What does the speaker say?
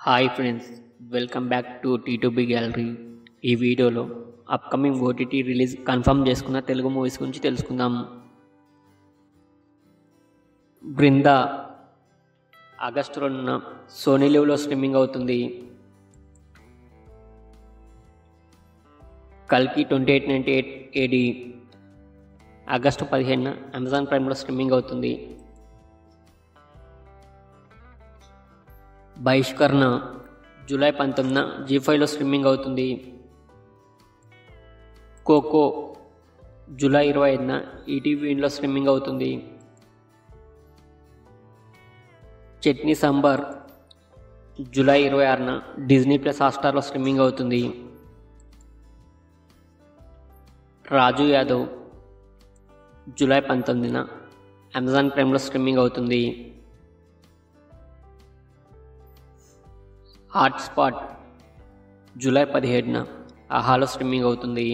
Hi friends, welcome back to T2B gallery. ఈ వీడియోలో upcoming OTT release confirm చేసుకున్న Telugu movies గురించి తెలుసుకుందాం. బృందా ఆగస్టు 2న సోనీ లివ్లో స్ట్రీమింగ్ అవుతుంది. కల్కి 2898 AD ఆగస్టు 15న అమెజాన్ ప్రైమ్లో స్ట్రీమింగ్ అవుతుంది. బహిష్కరణ జూలై 19న G5లో స్ట్రీమింగ్ అవుతుంది. కోకో జూలై 25న ఈటీవీలో స్ట్రీమింగ్ అవుతుంది. చట్నీ సాంబార్ జూలై 26న డిజ్నీ ప్లస్ హాట్స్టార్లో స్ట్రీమింగ్ అవుతుంది. రాజు యాదవ్ జూలై 19న అమెజాన్ ప్రైమ్లో స్ట్రీమింగ్ అవుతుంది. హాట్స్పాట్ జూలై 17న ఆహాలో స్ట్రీమింగ్ అవుతుంది.